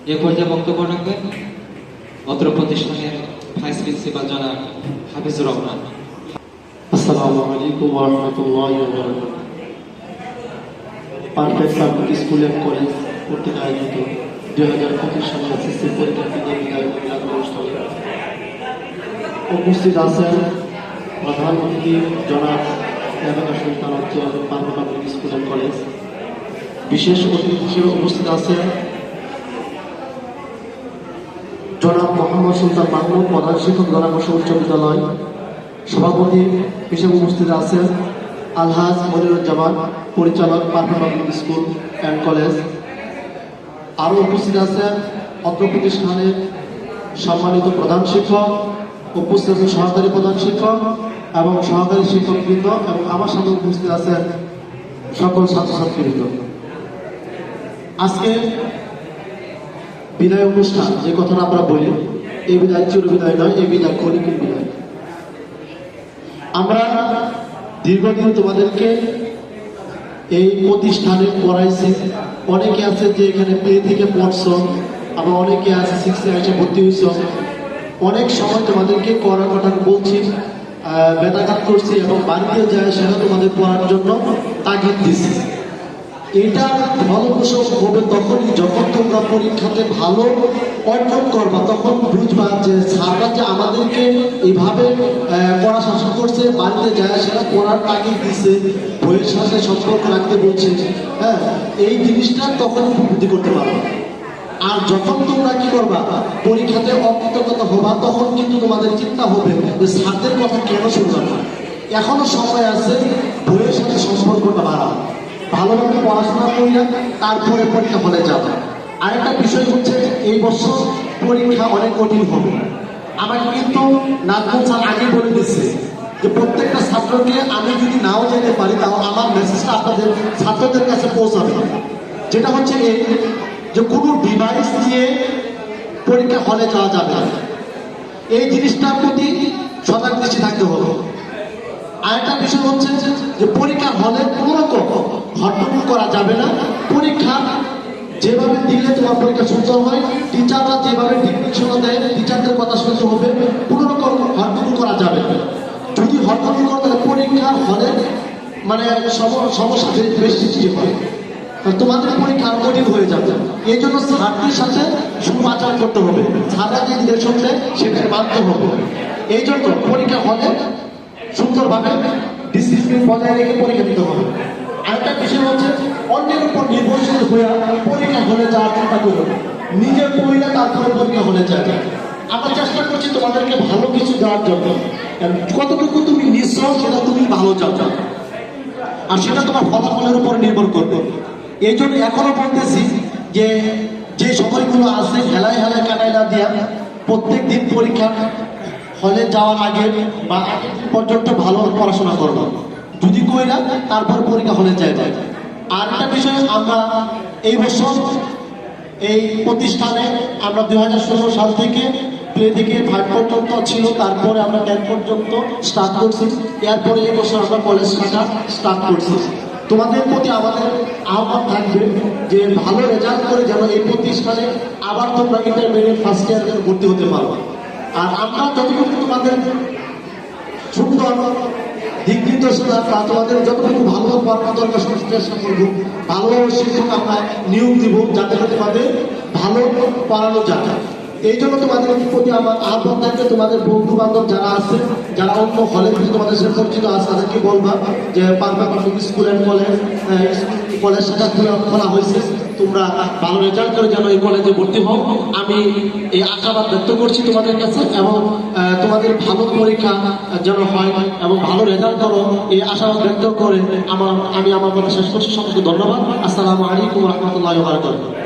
এ পর্যায়ে বক্তব্য রাখবেন অত্র প্রতিষ্ঠানের ভাইস প্রিন্সিপাল জনাব হাফিজুর রহমান। আসসালামু আলাইকুম ওয়া রাহমাতুল্লাহি ওয়া বারাকাতুহু। Perfect public school and college কর্তৃক আয়োজিত 2025 সালের এসএসসি পরীক্ষার বিদায় মিলাদ অনুষ্ঠানে উপস্থিত আছেন প্রধান অতিথি জনাব এলাকা সুলতান অঞ্চল perfect public school and college. বিশেষ অতিথি হিসেবে উপস্থিত আছেন জনাব মোহাম্মদ সুলতান মাহমুদ, প্রধান শিক্ষক জনাবশ উচ্চ বিদ্যালয়। সভাপতি হিসেবে উপস্থিত আছেন আলহাজ মনিরুজ্জামান, পরিচালক perfect public school and college. আরও উপস্থিত আছেন অত্র প্রতিষ্ঠানের সম্মানিত প্রধান শিক্ষক, উপস্থিত আছেন সহকারী প্রধান শিক্ষক এবং সহকারী শিক্ষকবৃন্দ, এবং আমার সাথে উপস্থিত আছেন সকল ছাত্রছাত্রীবৃন্দ। আজকে বিদায় অনুষ্ঠান, যে কথাটা আমরা বলি, এই বিদায় চির বিদায় নয়, এই বিদায় ক্ষণিকের বিদায়। আমরা দীর্ঘদিন তোমাদেরকে এই প্রতিষ্ঠানে পড়াইছি। অনেকে আছে যে এখানে প্লে থেকে পড়ছ, আবার অনেকে আছে 6 এসে ভর্তি হয়েছ। অনেক সময় তোমাদেরকে করার কথা বলছি, বেদাঘাত করছি, এবং বাড়িতে যায় সেটা তোমাদের পড়ার জন্য তাগিদ দিচ্ছি। এটা ফলপ্রসূ হবে তখনই যখন তোমরা পরীক্ষাতে ভালো অর্জন করবা, তখন বুঝবা যে স্যাররা যে আমাদেরকে এইভাবে পড়া শাসন করছে, বাড়িতে যায় সেটা পড়ার তাগিদ দিচ্ছে, বইয়ের সাথে সম্পর্ক রাখতে বলছে। হ্যাঁ, এই জিনিসটা তখন উপলব্ধি করতে পারবে। আর যখন তোমরা কি করবা, পরীক্ষাতে অকৃতজ্ঞ হবা, তখন কিন্তু তোমাদের চিন্তা হবে যে স্যারদের কথা কেন শুনলাম না। এখনো সময় আছে বইয়ের সাথে সম্পর্কটা বাড়াও, ভালোভাবে পড়াশোনা করিয়া তারপরে পরীক্ষা হলে যাবে। আরেকটা বিষয় হচ্ছে, এই বছর পরীক্ষা অনেক কঠিন হবে। আমাকে কিন্তু নাজমুল স্যার আগে বলে দিচ্ছে যে প্রত্যেকটা ছাত্রকে আমি যদি নাও যেতে পারি, তাও আমার মেসেজটা আপনাদের ছাত্রদের কাছে পৌঁছাবে। যেটা হচ্ছে এই যে কোনো ডিভাইস দিয়ে পরীক্ষা হলে যাওয়া যাবে না, এই জিনিসটার প্রতি সজাগ দৃষ্টি থাকতে হবে। আরেকটা বিষয় হচ্ছে যে পরীক্ষা হলে কোনো রকম হট্টগোল করা যাবে না। পরীক্ষা যেভাবে দিলে তোমার পরীক্ষা সুন্দর হয়, টিচাররা যেভাবে ডিকশন দেয়, টিচারদের কথা শুনতে হবে। কোনো রকম হট্টগোল করা যাবে না। যদি হট্টগোল করে তাহলে পরীক্ষা হলে মানে সমস্যা বেশি সৃষ্টি হয়, তোমাদের পরীক্ষা কঠিন হয়ে যাবে। এই জন্য ছাত্রীর সাথে সুআচার করতে হবে, ছাত্ররা যে নির্দেশন দেয় সেটাকে মানতে হবে। এই জন্য পরীক্ষা হলে সুন্দরভাবে ডিসিপ্লিন বজায় রেখে পরীক্ষা দিতে হবে। আরেকটা বিষয় হচ্ছে, অন্যের উপর নির্ভরশীল হয়ে পরীক্ষা হলে যাওয়ার চিন্তা করবে, নিজের পড়লে তারপরে পরীক্ষা হলে যায়। আমরা চেষ্টা করছি তোমাদেরকে ভালো কিছু দেওয়ার জন্য। কতটুকু তুমি নিশ্চয় সেটা তুমি ভালো চাও, আর সেটা তোমার ফলাফলের উপর নির্ভর করবে। এই জন্য এখনো বলতেছি যে যে সময়গুলো আছে হেলায় হেলায় কাটাই না দিয়া প্রত্যেক দিন পরীক্ষা হলে যাওয়ার আগে বা পর্যন্ত ভালো পড়াশোনা করবো, যদি কইরা তারপর পরীক্ষা হলে যায়। আর একটা বিষয়, আমরা এই বছর এই প্রতিষ্ঠানে আমরা 2016 সাল থেকে প্লে থেকে 5 পর্যন্ত ছিল, তারপরে আমরা 10 পর্যন্ত স্টার্ট করছি। এরপরে এই বছর আমরা কলেজ শাখা স্টার্ট করছি। তোমাদের প্রতি আমাদের আহ্বান থাকবে যে ভালো রেজাল্ট করে যেন এই প্রতিষ্ঠানে আবার তোমরা ইন্টারমিডিয়েট ফার্স্ট ইয়ারে ভর্তি হতে পারো। আর আমরা যতটুকু তোমাদের সুন্দর দিক নির্দেশনা বা তোমাদের যতটুকু ভালো পড়ানো দরকার চেষ্টা করবো, ভালো শিক্ষক আমরা নিয়োগ দিব, যাতে তোমাদের ভালো পড়ানো যায়। এই জন্য তোমাদের প্রতি আমার আহ্বান থাকবে, তোমাদের বন্ধু বান্ধব যারা আছে, যারা অন্য হলে তোমাদের সাথে পরিচিত আছে, তাদেরকে বলবা যে perfect public school and college শাখা খোলা হয়েছে, তোমরা ভালো রেজাল্ট করে যেন এই কলেজে ভর্তি হও। আমি এই আশাবাদ ব্যক্ত করছি তোমাদের কাছে, এবং তোমাদের ভালো পরীক্ষা যেন হয় এবং ভালো রেজাল্ট করো, এই আশাবাদ ব্যক্ত করে আমি আমার কথা শেষ করছি। সকলকে ধন্যবাদ। আসসালামু আলাইকুম ওয়া রাহমাতুল্লাহি ওয়া বারাকাতুহু।